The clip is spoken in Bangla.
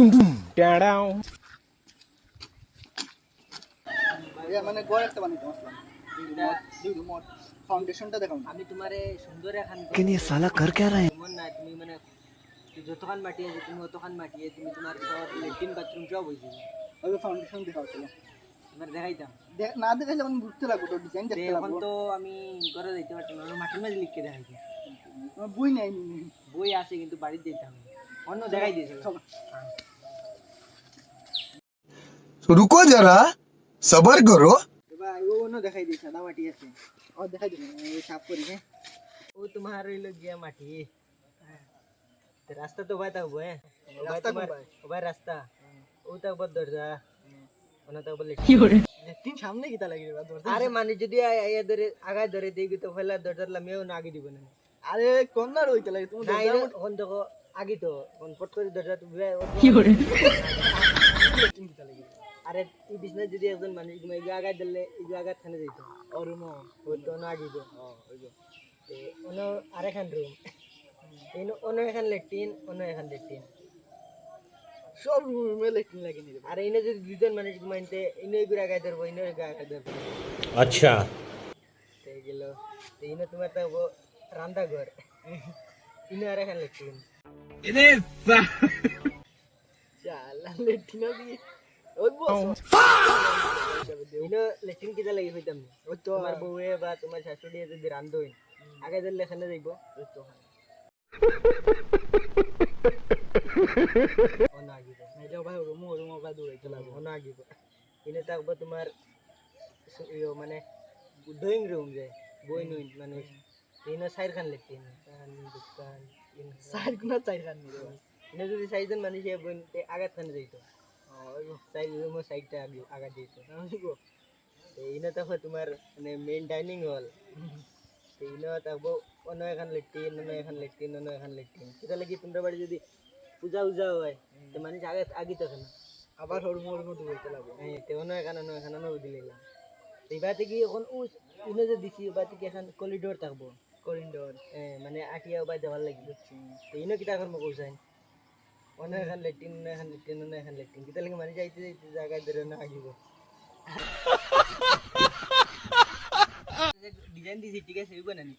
Down. মানে গড় একটা বানাইতে আসলাম দুই রুমত ফাউন্ডেশনটা দেখাও না আমি তোমারে সুন্দর এখন लेकिन ये साला कर क्या रहा है মন না তুমি মানে যতখান মাটি আছে তুমি অতখান মাটি আছে তুমি তোমার সব ল্যাট্রিন বাথরুম সব হয়ে যাবে ওই ফাউন্ডেশন দেখাও চলো তোমার দেখাইতাম না দেখাইলে আমি বুঝতে লাগবো তো ডিজাইন দেখতে এখন লাগবো তো আমি ঘরে যাইতে পারতাম না আমার মাটির মাঝে লিখকে দেখাইছি আমার বই নাই বই আছে কিন্তু বাড়িতে যেতে হবে অন্য দেখাই দিয়েছিল रुको जरा सबर करो এবার ও অন্য দেখাই দিই সাদা মাটি আছে ও দেখাই দিই ওই সাফ করি হ্যাঁ ও তোমার রইল গিয়া মাটি তো রাস্তা তো ভাই থাকবো হ্যাঁ রাস্তা তোমার কোন ভাই? ও ভাই রাস্তা ও থাকবো দরজা ওনা থাকবো তিন সামনে কিতা লাগি রে দরজা আরে মানে যদি আইয়া ধরে আগায় ধরে দেখবি তো ফেলা দরজার লামিয়েও না আগে দিব না আরে কর্নার হইতে লাগে তুমি না দরজা এখন দেখো আগে তো এখন ফট করে দরজা তো কিতা লাগি আরে এই বিছনা যদি একজন মানুষ ঘুমাই গিয়ে আগায় দিলে এই যে আগায় থানে যাইতো ও রুম ওই তো না আগে ওই যে অন্য আরেকখান রুম অন্য এখান লেট্রিন অন্য এখান লেট্রিন সব রুমে লেট্রিন লাগে নি রে আর এনে যদি দুজন মানুষ ঘুমাইতে এনে এগুলো আগায় ধরবো এনে আগায় ধরবো अच्छा. তো গেল তো এনে তোমার থাকবো রান্না ঘর এনে আর এখান লেট্রিন চালা লেট্রিন দিয়ে ওই বস এনে লেট্রিন কিটা লাগি হইতাম না ওই তো তোমার বউয়ে বা তোমার শাশুড়ি যদি রান্ধো আগে ধরলে এখানে যাইবো ওই তো অন্য আগিব এটা ভাই রুম ভাই দৌড়াইতে লাগবে অন্য আগিব এনে থাকবো তোমার মানে ড্রয়িং রুম যে বই নুই মানুষ এনে সাইরখান লেট্রিন দোকান সাইড কোনা চাই খান নি রে এনে যদি চাইজন মানুষ বই আগাত খানে যাইতো সাইড রুমের সাইডটা আগে আগা দিত এনে থাকবো তোমার মানে মেইন ডাইনিং হল এনে থাকবো অন্য এখান লেট্রিন অন্য এখান লেট্রিন অন্য এখান লেট্রিন সেটা লাগি তোমরা বাড়ি যদি পূজা উজা হয় তো মানুষ আগে আগে তখন আবার রুম দৌড়াইতে লাগবে হ্যাঁ তো অন্য এখানে দিলাম এইবার থেকে এখন ইনে যে দিছি এবার থেকে এখন করিডোর থাকবো করিডোর হ্যাঁ মানে আটিয়া বা দেওয়ার লাগি তো ইনো কিতা এখন কৌসাই অন্য এখান লেট্রিন অন্য এখান লেট্রিন অন্য এখান লেট্রিন কিতা লাগে মানে যাইতে যাইতে জায়গায় ধরে না আগিব ডিজাইন দিছি ঠিক আছে ওই বানানি